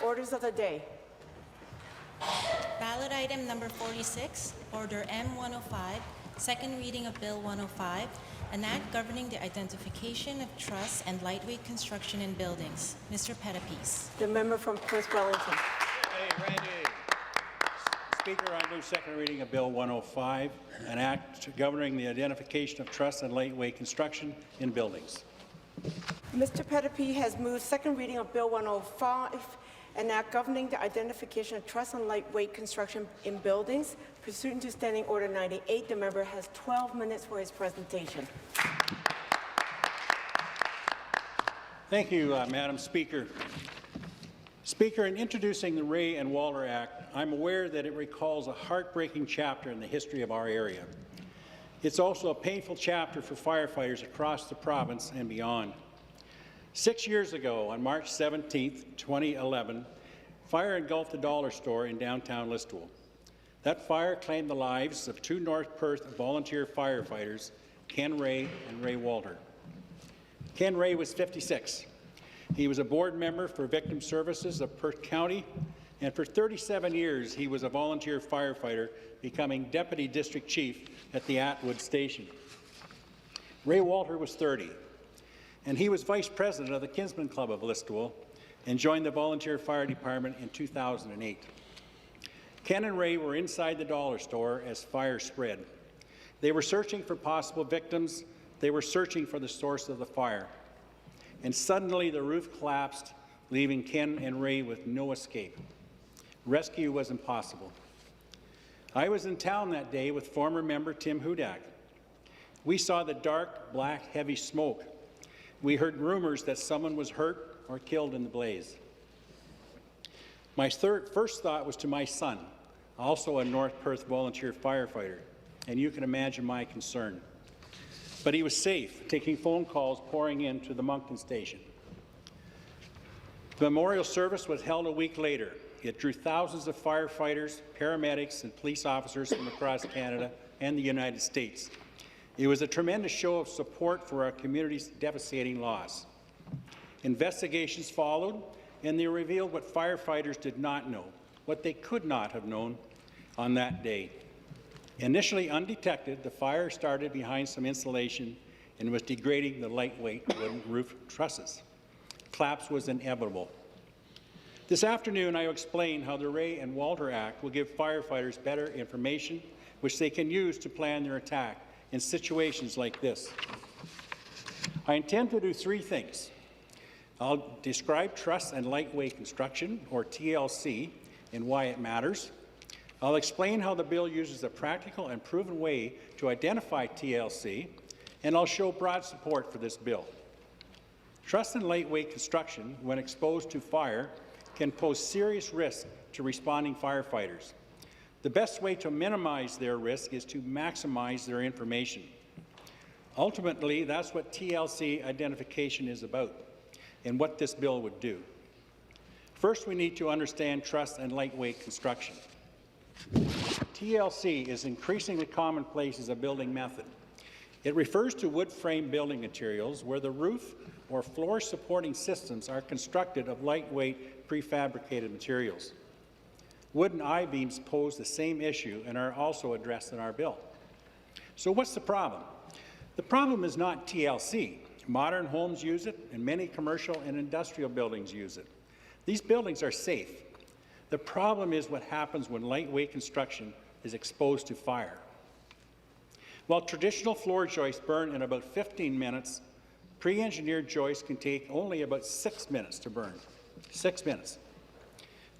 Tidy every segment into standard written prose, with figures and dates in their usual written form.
Orders of the day. Ballot item number 46, Order M105, second reading of Bill 105, an act governing the identification of truss and lightweight construction in buildings. Mr. Pettapiece. The member from Perth-Wellington. Hey, Randy. Speaker, I move second reading of Bill 105, an act governing the identification of truss and lightweight construction in buildings. Mr. Pettapiece has moved second reading of Bill 105, an act governing the identification of truss and lightweight construction in buildings. Pursuant to Standing Order 98, the member has 12 minutes for his presentation. Thank you, Madam Speaker. Speaker, in introducing the Rea and Walter Act, I'm aware that it recalls a heartbreaking chapter in the history of our area. It's also a painful chapter for firefighters across the province and beyond. 6 years ago, on March 17, 2011, fire engulfed the dollar store in downtown Listowel. That fire claimed the lives of two North Perth volunteer firefighters, Ken Rea and Rea Walter. Ken Rea was 56. He was a board member for Victim Services of Perth County, and for 37 years he was a volunteer firefighter, becoming Deputy District Chief at the Atwood Station. Rea Walter was 30, and he was Vice President of the Kinsman Club of Listowel and joined the Volunteer Fire Department in 2008. Ken and Rea were inside the dollar store as fire spread. They were searching for possible victims. They were searching for the source of the fire. And suddenly the roof collapsed, leaving Ken and Rea with no escape. Rescue was impossible. I was in town that day with former member Tim Hudak. We saw the dark, black, heavy smoke. We heard rumors that someone was hurt or killed in the blaze. My first thought was to my son, also a North Perth volunteer firefighter, and you can imagine my concern. But he was safe, taking phone calls pouring in to the Moncton station. The memorial service was held a week later. It drew thousands of firefighters, paramedics, and police officers from across Canada and the United States. It was a tremendous show of support for our community's devastating loss. Investigations followed, and they revealed what firefighters did not know, what they could not have known on that day. Initially undetected, the fire started behind some insulation and was degrading the lightweight wooden roof trusses. Collapse was inevitable. This afternoon, I will explain how the Rea and Walter Act will give firefighters better information which they can use to plan their attack in situations like this. I intend to do three things. I'll describe truss and lightweight construction, or TLC, and why it matters. I'll explain how the bill uses a practical and proven way to identify TLC, and I'll show broad support for this bill. Truss and lightweight construction, when exposed to fire, can pose serious risk to responding firefighters. The best way to minimize their risk is to maximize their information. Ultimately, that's what TLC identification is about, and what this bill would do. First, we need to understand truss and lightweight construction. TLC is increasingly commonplace as a building method. It refers to wood frame building materials where the roof or floor supporting systems are constructed of lightweight prefabricated materials. Wooden I-beams pose the same issue and are also addressed in our bill. So what's the problem? The problem is not TLC. Modern homes use it, and many commercial and industrial buildings use it. These buildings are safe. The problem is what happens when lightweight construction is exposed to fire. While traditional floor joists burn in about 15 minutes, pre-engineered joists can take only about 6 minutes to burn. 6 minutes.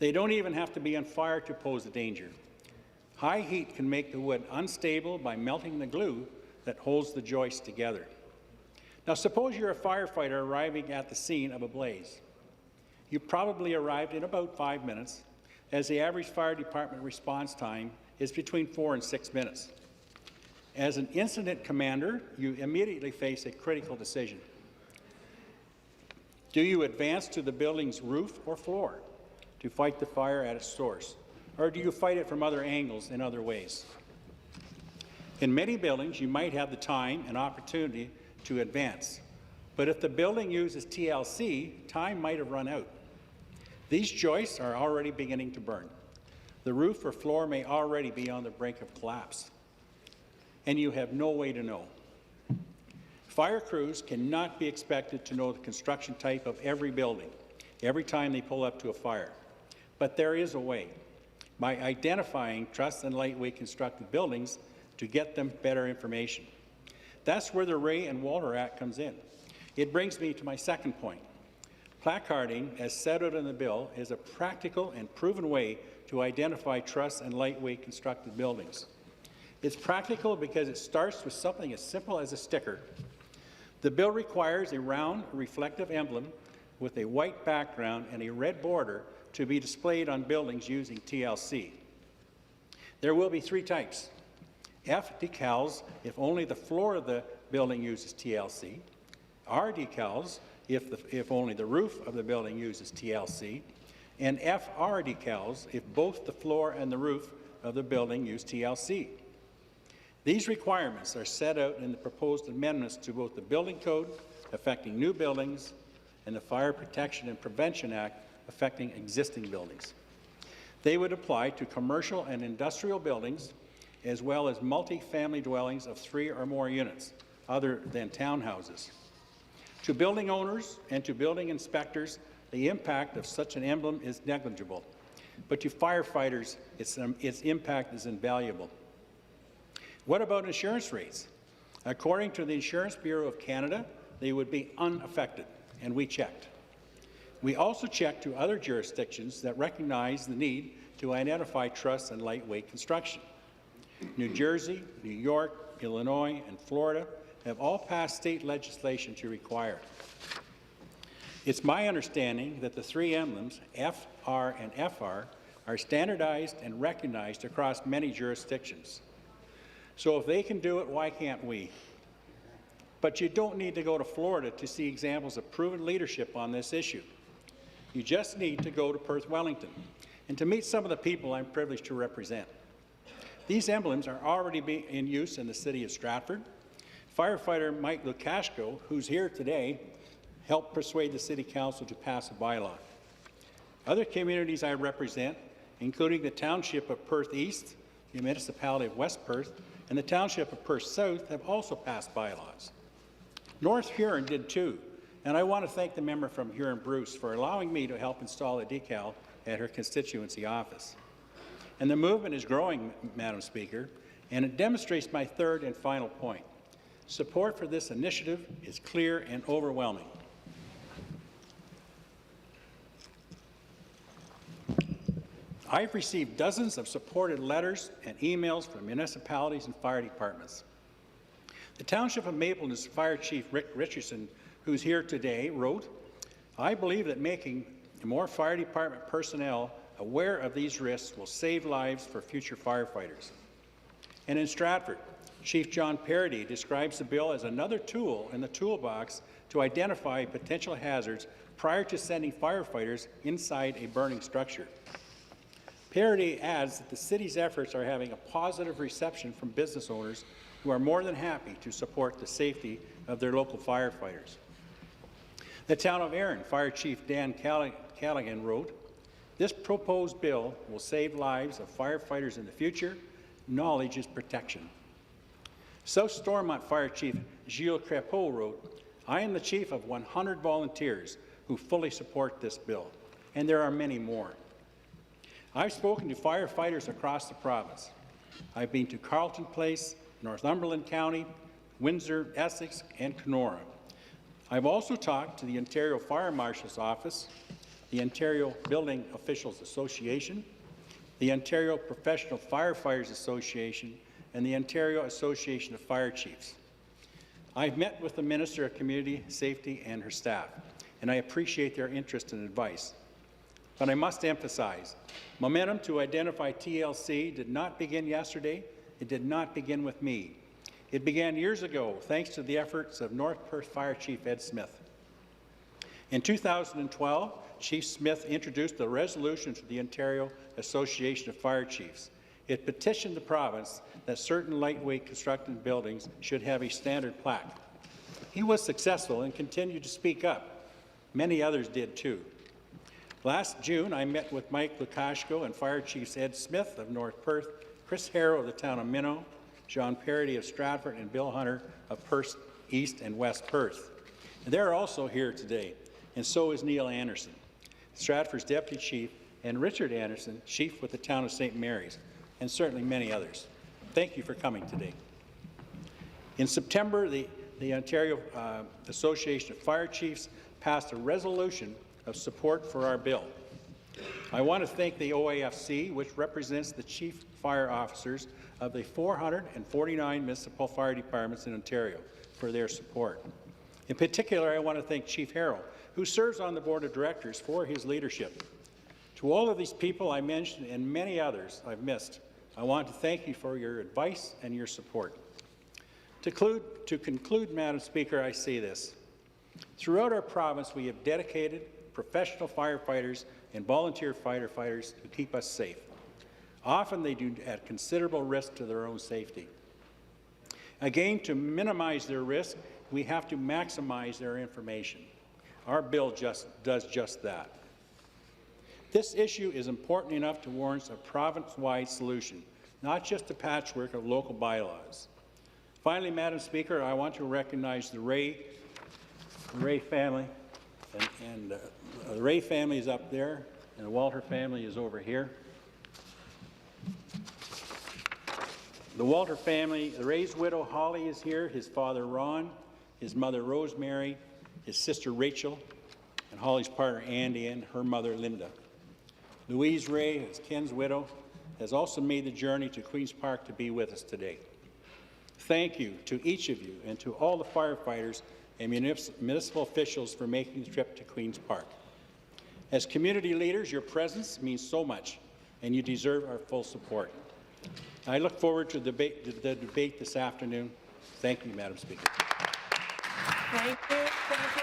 They don't even have to be on fire to pose a danger. High heat can make the wood unstable by melting the glue that holds the joists together. Now suppose you're a firefighter arriving at the scene of a blaze. You probably arrived in about 5 minutes, as the average fire department response time is between 4 and 6 minutes. As an incident commander, you immediately face a critical decision. Do you advance to the building's roof or floor to fight the fire at its source, or do you fight it from other angles in other ways? In many buildings, you might have the time and opportunity to advance, but if the building uses TLC, time might have run out. These joists are already beginning to burn. The roof or floor may already be on the brink of collapse, and you have no way to know. Fire crews cannot be expected to know the construction type of every building every time they pull up to a fire, but there is a way, by identifying truss and lightweight constructed buildings to get them better information. That's where the Rea and Walter Act comes in. It brings me to my second point. Placarding, as set out in the bill, is a practical and proven way to identify truss and lightweight constructed buildings. It's practical because it starts with something as simple as a sticker. The bill requires a round, reflective emblem with a white background and a red border to be displayed on buildings using TLC. There will be three types. F decals if only the floor of the building uses TLC, R decals if only the roof of the building uses TLC, and FR decals if both the floor and the roof of the building use TLC. These requirements are set out in the proposed amendments to both the Building Code affecting new buildings and the Fire Protection and Prevention Act affecting existing buildings. They would apply to commercial and industrial buildings as well as multi-family dwellings of 3 or more units, other than townhouses. To building owners and to building inspectors, the impact of such an emblem is negligible, but to firefighters, its impact is invaluable. What about insurance rates? According to the Insurance Bureau of Canada, they would be unaffected, and we checked. We also checked to other jurisdictions that recognize the need to identify truss and lightweight construction. New Jersey, New York, Illinois, and Florida have all passed state legislation to require it. It's my understanding that the three emblems, F, R, and FR, are standardized and recognized across many jurisdictions. So if they can do it, why can't we? But you don't need to go to Florida to see examples of proven leadership on this issue. You just need to go to Perth-Wellington and to meet some of the people I'm privileged to represent. These emblems are already in use in the city of Stratford. Firefighter Mike Lukashko, who's here today, helped persuade the City Council to pass a bylaw. Other communities I represent, including the Township of Perth East, the Municipality of West Perth, and the Township of Perth South, have also passed bylaws. North Huron did too, and I want to thank the member from Huron-Bruce for allowing me to help install a decal at her constituency office. And the movement is growing, Madam Speaker, and it demonstrates my third and final point. Support for this initiative is clear and overwhelming. I've received dozens of supported letters and emails from municipalities and fire departments. The Township of Mapleton's Fire Chief Rick Richardson, who's here today, wrote, "I believe that making more fire department personnel aware of these risks will save lives for future firefighters." And in Stratford, Chief John Parody describes the bill as another tool in the toolbox to identify potential hazards prior to sending firefighters inside a burning structure. Parody adds that the city's efforts are having a positive reception from business owners who are more than happy to support the safety of their local firefighters. The Town of Erin Fire Chief Dan Callaghan wrote, "This proposed bill will save lives of firefighters in the future. Knowledge is protection." South Stormont Fire Chief Gilles Crepeau wrote, "I am the chief of 100 volunteers who fully support this bill," and there are many more. I've spoken to firefighters across the province. I've been to Carleton Place, Northumberland County, Windsor, Essex, and Kenora. I've also talked to the Ontario Fire Marshal's Office, the Ontario Building Officials Association, the Ontario Professional Firefighters Association, and the Ontario Association of Fire Chiefs. I've met with the Minister of Community Safety and her staff, and I appreciate their interest and advice. But I must emphasize, momentum to identify TLC did not begin yesterday. It did not begin with me. It began years ago, thanks to the efforts of North Perth Fire Chief Ed Smith. In 2012, Chief Smith introduced a resolution to the Ontario Association of Fire Chiefs. It petitioned the province that certain lightweight constructed buildings should have a standard plaque. He was successful and continued to speak up. Many others did too. Last June, I met with Mike Lukashko and Fire Chiefs Ed Smith of North Perth, Chris Harrow of the town of Minnow, John Parody of Stratford, and Bill Hunter of Perth East and West Perth. And they're also here today, and so is Neil Anderson, Stratford's Deputy Chief, and Richard Anderson, Chief with the town of St. Mary's, and certainly many others. Thank you for coming today. In September, the Ontario Association of Fire Chiefs passed a resolution of support for our bill. I want to thank the OAFC, which represents the chief fire officers of the 449 municipal fire departments in Ontario, for their support. In particular, I want to thank Chief Harrow, who serves on the board of directors, for his leadership. To all of these people I mentioned and many others I've missed, I want to thank you for your advice and your support. To conclude, Madam Speaker, I say this. Throughout our province, we have dedicated professional firefighters and volunteer firefighters who keep us safe. Often they do at considerable risk to their own safety. Again, to minimize their risk, we have to maximize their information. Our bill does just that. This issue is important enough to warrant a province-wide solution, not just a patchwork of local bylaws. Finally, Madam Speaker, I want to recognize the Rea family, and the Rea family is up there, and the Walter family is over here. The Walter family, the Rea's widow Holly is here, his father Ron, his mother Rosemary, his sister Rachel, and Holly's partner Andy and her mother Linda. Louise Rea, as Ken's widow, has also made the journey to Queen's Park to be with us today. Thank you to each of you and to all the firefighters and municipal officials for making the trip to Queen's Park. As community leaders, your presence means so much, and you deserve our full support. I look forward to the debate this afternoon. Thank you, Madam Speaker. Thank you. Thank